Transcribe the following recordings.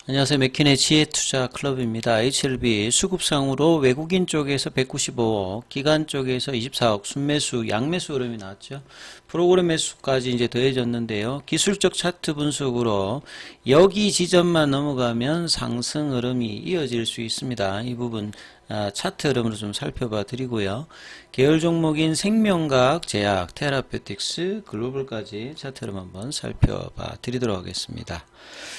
안녕하세요. 맥킨의 지혜투자클럽입니다. HLB 수급상으로 외국인 쪽에서 195억, 기관 쪽에서 24억, 순매수, 양매수 흐름이 나왔죠. 프로그램 매수까지 이제 더해졌는데요. 기술적 차트 분석으로 여기 지점만 넘어가면 상승 흐름이 이어질 수 있습니다. 이 부분 차트 흐름으로 좀 살펴봐 드리고요. 계열 종목인 생명과학, 제약, 테라페틱스, 글로벌까지 차트 흐름 한번 살펴봐 드리도록 하겠습니다.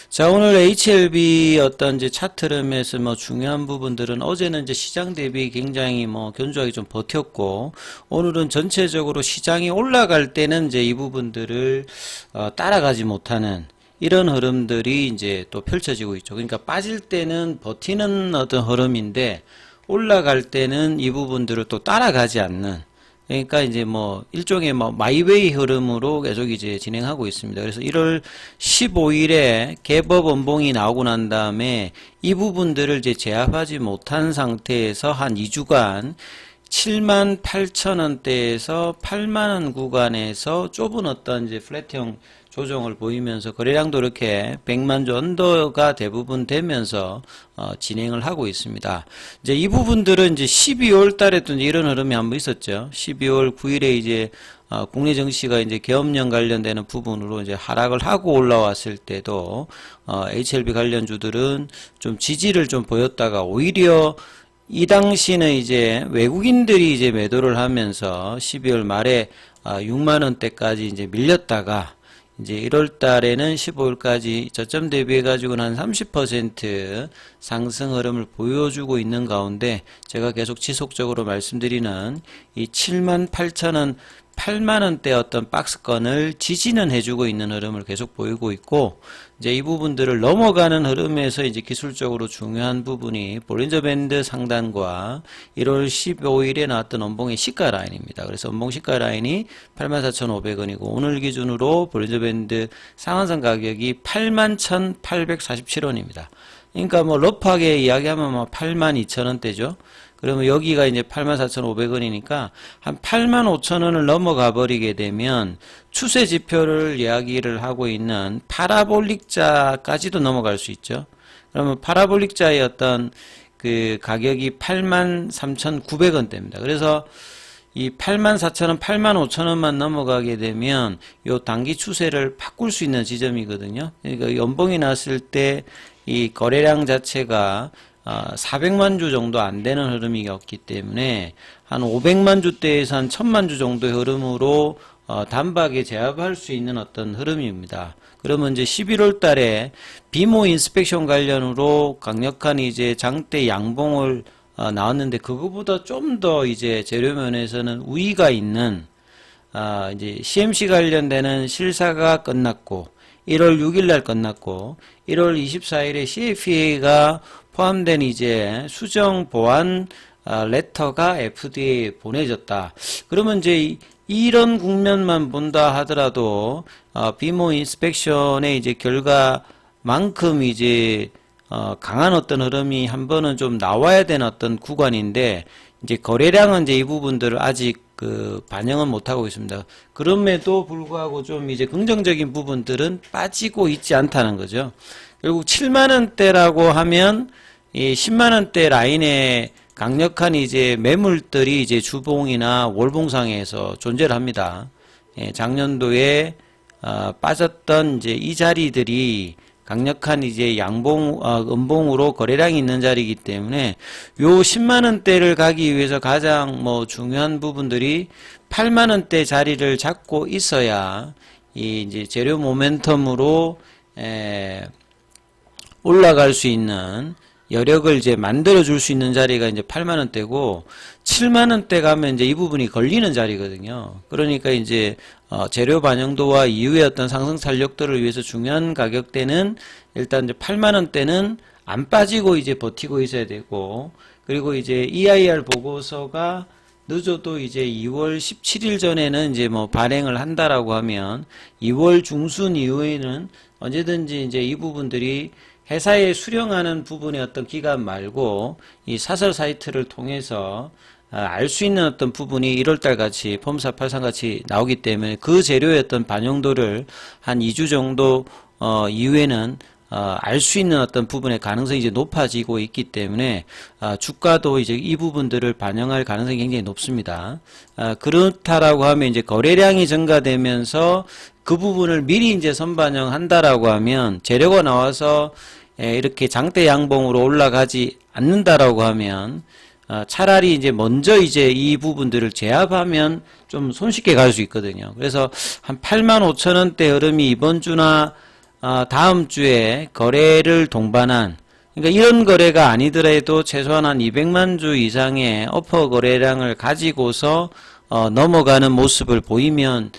자, 오늘 HLB 어떤 이제 차트 흐름에서 중요한 부분들은 어제는 이제 시장 대비 굉장히 견조하게 좀 버텼고, 오늘은 전체적으로 시장이 올라갈 때는 이제 이 부분들을 따라가지 못하는 이런 흐름들이 이제 또 펼쳐지고 있죠. 그러니까 빠질 때는 버티는 어떤 흐름인데 올라갈 때는 이 부분들을 또 따라가지 않는, 그러니까 이제 일종의 마이웨이 흐름으로 계속 이제 진행하고 있습니다. 그래서 1월 15일에 갭업 원봉이 나오고 난 다음에 이 부분들을 이제 제압하지 못한 상태에서 한 2주간 78,000원대에서 8만원 구간에서 좁은 어떤 이제 플랫형 조정을 보이면서 거래량도 이렇게 100만 주 언더가 대부분 되면서 진행을 하고 있습니다. 이제 이 부분들은 이제 12월 달에도 이제 이런 흐름이 한번 있었죠. 12월 9일에 이제 국내 증시가 이제 계엄령 관련되는 부분으로 이제 하락을 하고 올라왔을 때도 HLB 관련주들은 좀 지지를 좀 보였다가 오히려 이 당시는 이제 외국인들이 이제 매도를 하면서 12월 말에 6만 원대까지 이제 밀렸다가 이제 1월 달에는 15일까지 저점 대비해 가지고는 한 30% 상승 흐름을 보여주고 있는 가운데 제가 계속 지속적으로 말씀드리는 이 78,000원 8만원대 어떤 박스권을 지지는 해주고 있는 흐름을 계속 보이고 있고, 이제 이 부분들을 넘어가는 흐름에서 이제 기술적으로 중요한 부분이 볼린저 밴드 상단과 1월 15일에 나왔던 원봉의 시가 라인입니다. 그래서 원봉 시가 라인이 84,500원이고 오늘 기준으로 볼린저 밴드 상한선 가격이 81,847원입니다. 그러니까 러프하게 이야기하면 82,000원대죠. 그러면 여기가 이제 84,500원이니까 한 85,000원을 넘어가 버리게 되면 추세 지표를 이야기를 하고 있는 파라볼릭자까지도 넘어갈 수 있죠. 그러면 파라볼릭자의 어떤 그 가격이 83,900원대입니다. 그래서 이 84,000원, 85,000원만 넘어가게 되면 요 단기 추세를 바꿀 수 있는 지점이거든요. 그러니까 연봉이 났을 때 이 거래량 자체가 400만 주 정도 안 되는 흐름이었기 때문에 한 500만 주대에서 한 1000만 주 정도의 흐름으로 단박에 제압할 수 있는 어떤 흐름입니다. 그러면 이제 11월 달에 비모 인스펙션 관련으로 강력한 이제 장대 양봉을 나왔는데 그거보다 좀 더 이제 재료면에서는 우위가 있는 이제 CMC 관련되는 실사가 끝났고 1월 6일 날 끝났고 1월 24일에 CFA가 포함된 이제 수정 보완 레터가 FDA에 보내졌다. 그러면 이제 이런 국면만 본다 하더라도 비모 인스펙션의 이제 결과만큼 이제 강한 어떤 흐름이 한 번은 좀 나와야 되는 어떤 구간인데 이제 거래량은 이제 이 부분들을 아직 반영은 못하고 있습니다. 그럼에도 불구하고 좀 이제 긍정적인 부분들은 빠지고 있지 않다는 거죠. 결국 7만원대라고 하면 이 10만원대 라인에 강력한 이제 매물들이 이제 주봉이나 월봉상에서 존재를 합니다. 작년도에 빠졌던 이제 이 자리들이 강력한 이제 양봉, 음봉으로 거래량이 있는 자리이기 때문에 요 10만원대를 가기 위해서 가장 중요한 부분들이 8만원대 자리를 잡고 있어야 이 이제 재료 모멘텀으로 올라갈 수 있는 여력을 이제 만들어 줄 수 있는 자리가 이제 8만원대고 7만원대 가면 이제 이 부분이 걸리는 자리거든요. 그러니까 이제 재료 반영도와 이후의 어떤 상승 탄력들을 위해서 중요한 가격대는 일단 이제 8만원대는 안 빠지고 이제 버티고 있어야 되고, 그리고 이제 EIR 보고서가 늦어도 이제 2월 17일 전에는 이제 발행을 한다라고 하면 2월 중순 이후에는 언제든지 이제 이 부분들이 회사에 수령하는 부분의 어떤 기간 말고 이 사설 사이트를 통해서 알 수 있는 어떤 부분이 1월달 같이 폼사 83 같이 나오기 때문에 그 재료의 어떤 반영도를 한 2주 정도 이후에는 알 수 있는 어떤 부분의 가능성이 이제 높아지고 있기 때문에 주가도 이제 이 부분들을 반영할 가능성이 굉장히 높습니다. 그렇다라고 하면 이제 거래량이 증가되면서 그 부분을 미리 이제 선반영한다라고 하면 재료가 나와서 이렇게 장대 양봉으로 올라가지 않는다라고 하면 차라리 이제 먼저 이제 이 부분들을 제압하면 좀 손쉽게 갈 수 있거든요. 그래서 한 85,000원대 흐름이 이번 주나 다음 주에 거래를 동반한, 그러니까 이런 거래가 아니더라도 최소한 한 200만 주 이상의 어퍼 거래량을 가지고서 넘어가는 모습을 보이면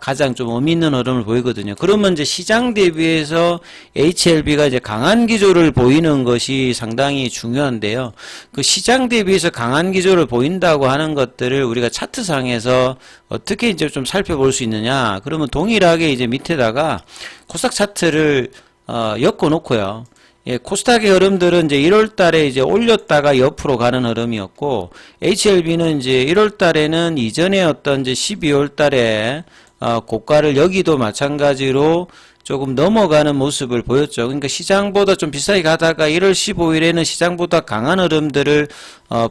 가장 좀 의미 있는 흐름을 보이거든요. 그러면 이제 시장 대비해서 HLB가 이제 강한 기조를 보이는 것이 상당히 중요한데요. 그 시장 대비해서 강한 기조를 보인다고 하는 것들을 우리가 차트상에서 어떻게 이제 좀 살펴볼 수 있느냐. 그러면 동일하게 이제 밑에다가 코스닥 차트를 엮어 놓고요. 예, 코스닥의 흐름들은 이제 1월 달에 이제 올렸다가 옆으로 가는 흐름이었고, HLB는 이제 1월 달에는 이전에 어떤 이제 12월 달에 고가를 여기도 마찬가지로 조금 넘어가는 모습을 보였죠. 그러니까 시장보다 좀 비싸게 가다가 1월 15일에는 시장보다 강한 흐름들을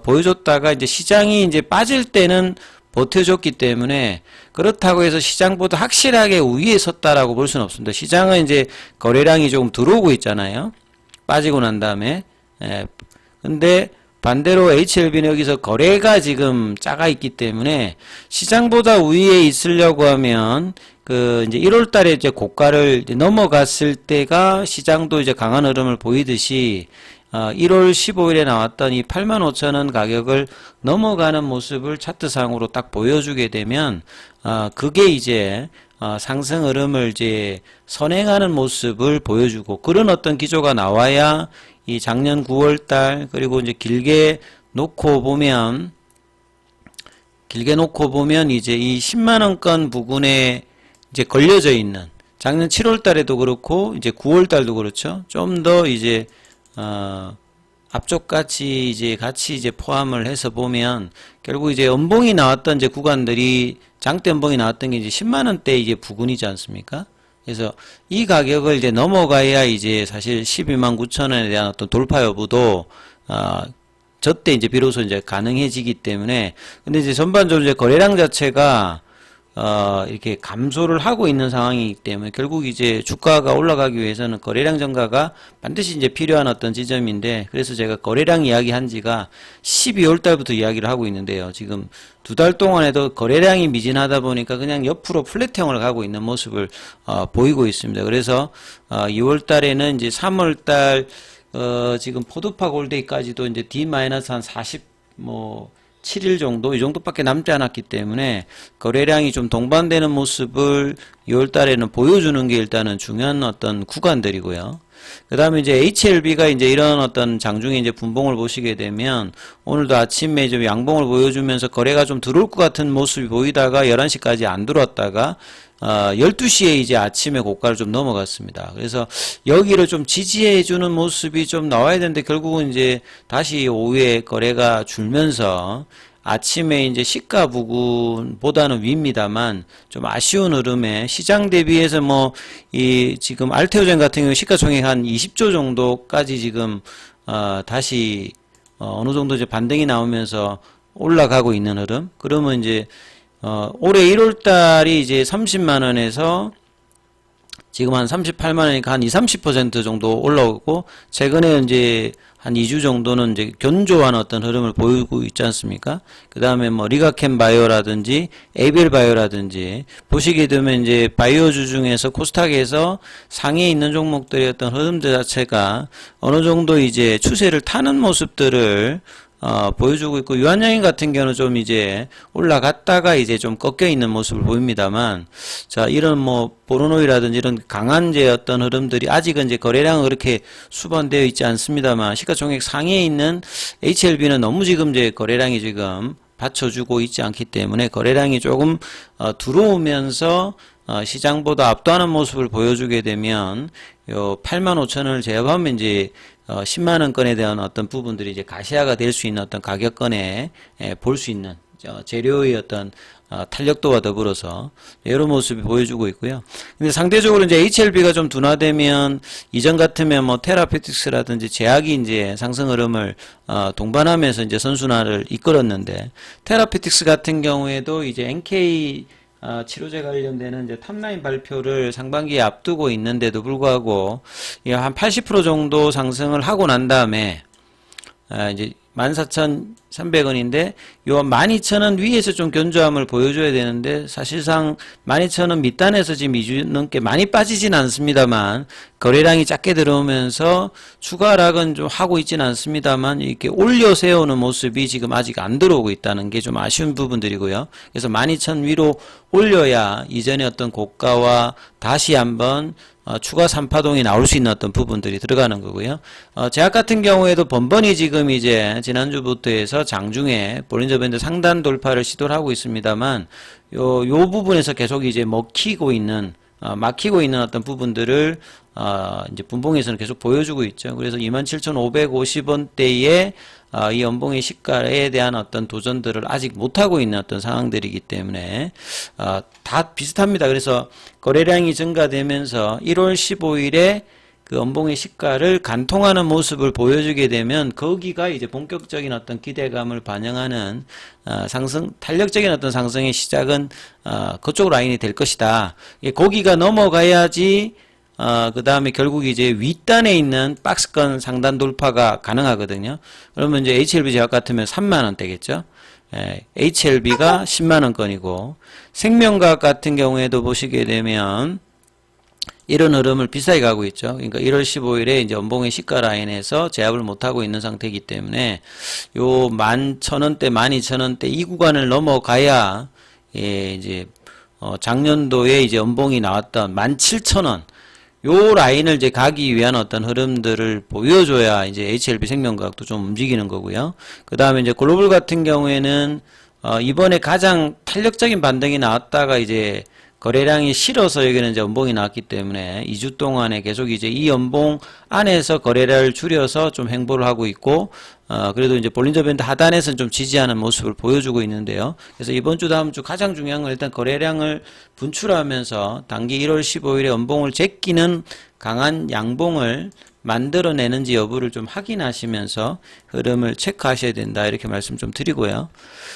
보여줬다가 이제 시장이 이제 빠질 때는 버텨줬기 때문에, 그렇다고 해서 시장보다 확실하게 우위에 섰다라고 볼 수는 없습니다. 시장은 이제 거래량이 조금 들어오고 있잖아요. 빠지고 난 다음에. 근데 반대로 HLB는 여기서 거래가 지금 작아 있기 때문에 시장보다 우위에 있으려고 하면 그 이제 1월 달에 이제 고가를 이제 넘어갔을 때가 시장도 이제 강한 흐름을 보이듯이 1월 15일에 나왔던 이 85,000원 가격을 넘어가는 모습을 차트상으로 딱 보여주게 되면 그게 이제 상승 흐름을 이제 선행하는 모습을 보여주고, 그런 어떤 기조가 나와야 이 작년 9월달 그리고 이제 길게 놓고 보면 이제 이 10만원권 부근에 이제 걸려져 있는, 작년 7월달에도 그렇고 이제 9월달도 그렇죠. 좀 더 이제 앞쪽 같이 이제 포함을 해서 보면 결국 이제 연봉이 나왔던 이제 구간들이, 장대 연봉이 나왔던 게 이제 10만원대 이제 부근이지 않습니까? 그래서 이 가격을 이제 넘어가야 이제 사실 12만 9천원에 대한 어떤 돌파 여부도 저때 이제 비로소 이제 가능해지기 때문에, 근데 이제 전반적으로 이제 거래량 자체가 이렇게 감소를 하고 있는 상황이기 때문에 결국 이제 주가가 올라가기 위해서는 거래량 증가가 반드시 이제 필요한 어떤 지점인데, 그래서 제가 거래량 이야기한 지가 12월 달부터 이야기를 하고 있는데요. 지금 두 달 동안에도 거래량이 미진하다 보니까 그냥 옆으로 플랫형을 가고 있는 모습을 보이고 있습니다. 그래서 2월 달에는 이제 3월 달 지금 포드파 골데이까지도 이제 D-한 7일 정도, 이 정도밖에 남지 않았기 때문에 거래량이 좀 동반되는 모습을 2월 달에는 보여주는 게 일단은 중요한 어떤 구간들이고요. 그 다음에 이제 HLB가 이제 이런 어떤 장중에 이제 분봉을 보시게 되면 오늘도 아침에 좀 양봉을 보여주면서 거래가 좀 들어올 것 같은 모습이 보이다가 11시까지 안 들어왔다가 12시에 이제 아침에 고가를 좀 넘어갔습니다. 그래서 여기를 좀 지지해주는 모습이 좀 나와야 되는데 결국은 이제 다시 오후에 거래가 줄면서 아침에 이제 시가 부근보다는 위입니다만 좀 아쉬운 흐름에 시장 대비해서 뭐 이 지금 알테오젠 같은 경우 시가총액 한 20조 정도까지 지금 다시 어느 정도 이제 반등이 나오면서 올라가고 있는 흐름. 그러면 이제 올해 1월 달이 이제 30만 원에서 지금 한 38만 원이니까 한 20-30% 정도 올라오고, 최근에 이제 한 2주 정도는 이제 견조한 어떤 흐름을 보이고 있지 않습니까? 그 다음에 뭐 리가캠 바이오라든지 에이벨 바이오라든지 보시게 되면 이제 바이오주 중에서 코스닥에서 상위에 있는 종목들의 어떤 흐름들 자체가 어느 정도 이제 추세를 타는 모습들을 보여주고 있고, 유한양인 같은 경우는 좀 이제 올라갔다가 이제 좀 꺾여 있는 모습을 보입니다만, 자, 이런 뭐 보르노이라든지 이런 강한 제 어떤 흐름들이 아직은 이제 거래량은 그렇게 수반되어 있지 않습니다만, 시가총액 상위에 있는 HLB는 너무 지금 이제 거래량이 지금 받쳐주고 있지 않기 때문에 거래량이 조금 들어오면서 시장보다 압도하는 모습을 보여주게 되면 요 85,000원을 제압하면 이제 10만원권에 대한 어떤 부분들이 이제 가시화가 될 수 있는 어떤 가격권에 볼 수 있는 재료의 어떤 탄력도와 더불어서 여러 모습이 보여주고 있고요. 근데 상대적으로 이제 HLB가 좀 둔화되면 이전 같으면 뭐 테라피틱스라든지 제약이 이제 상승 흐름을 동반하면서 이제 선순환을 이끌었는데 테라피틱스 같은 경우에도 이제 NK 치료제 관련되는 이제 탑라인 발표를 상반기에 앞두고 있는데도 불구하고 한 80% 정도 상승을 하고 난 다음에 이제 14,300원인데 요 12,000원 위에서 좀 견조함을 보여줘야 되는데 사실상 12,000원 밑단에서 지금 2주 넘게 많이 빠지진 않습니다만 거래량이 작게 들어오면서 추가 하락은 좀 하고 있진 않습니다만 이렇게 올려 세우는 모습이 지금 아직 안 들어오고 있다는 게 좀 아쉬운 부분들이고요. 그래서 12,000 위로 올려야 이전의 어떤 고가와 다시 한번 추가 3파동이 나올 수 있는 어떤 부분들이 들어가는 거고요. 제약 같은 경우에도 번번이 지금 이제 지난주부터 해서 장중에 볼린저 밴드 상단 돌파를 시도를 하고 있습니다만 요 부분에서 계속 이제 막히고 있는 어떤 부분들을 이제 분봉에서는 계속 보여주고 있죠. 그래서 27,550원대에 이 연봉의 시가에 대한 어떤 도전들을 아직 못하고 있는 어떤 상황들이기 때문에 다 비슷합니다. 그래서 거래량이 증가되면서 1월 15일에 그 연봉의 시가를 간통하는 모습을 보여주게 되면 거기가 이제 본격적인 어떤 기대감을 반영하는 탄력적인 어떤 상승의 시작은 그쪽 라인이 될 것이다. 거기가 넘어가야지 그 다음에 결국 이제 윗단에 있는 박스권 상단 돌파가 가능하거든요. 그러면 이제 HLB 제약 같으면 3만원대겠죠. HLB가 10만원권이고, 생명과학 같은 경우에도 보시게 되면, 이런 흐름을 비싸게 가고 있죠. 그러니까 1월 15일에 이제 연봉의 시가 라인에서 제압을 못하고 있는 상태이기 때문에, 요 11,000원대, 12,000원대 이 구간을 넘어가야, 이제, 작년도에 이제 연봉이 나왔던 17,000원, 요 라인을 이제 가기 위한 어떤 흐름들을 보여줘야 이제 HLB 생명과학도 좀 움직이는 거고요. 그 다음에 이제 글로벌 같은 경우에는, 이번에 가장 탄력적인 반등이 나왔다가 이제 거래량이 실어서 여기는 이제 연봉이 나왔기 때문에 2주 동안에 계속 이제 이 연봉 안에서 거래량을 줄여서 좀 행보를 하고 있고, 그래도 이제 볼린저 밴드 하단에서는 좀 지지하는 모습을 보여주고 있는데요. 그래서 이번 주 다음 주 가장 중요한 건 일단 거래량을 분출하면서 단기 1월 15일에 연봉을 제끼는 강한 양봉을 만들어내는지 여부를 좀 확인하시면서 흐름을 체크하셔야 된다. 이렇게 말씀 좀 드리고요.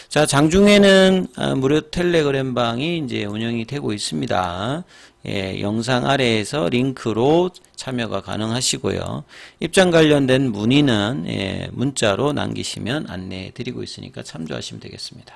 자, 장중에는 무료 텔레그램 방이 이제 운영이 되고 있습니다. 영상 아래에서 링크로 참여가 가능하시고요. 입장 관련된 문의는 문자로 남기시면 안내해 드리고 있으니까 참조하시면 되겠습니다.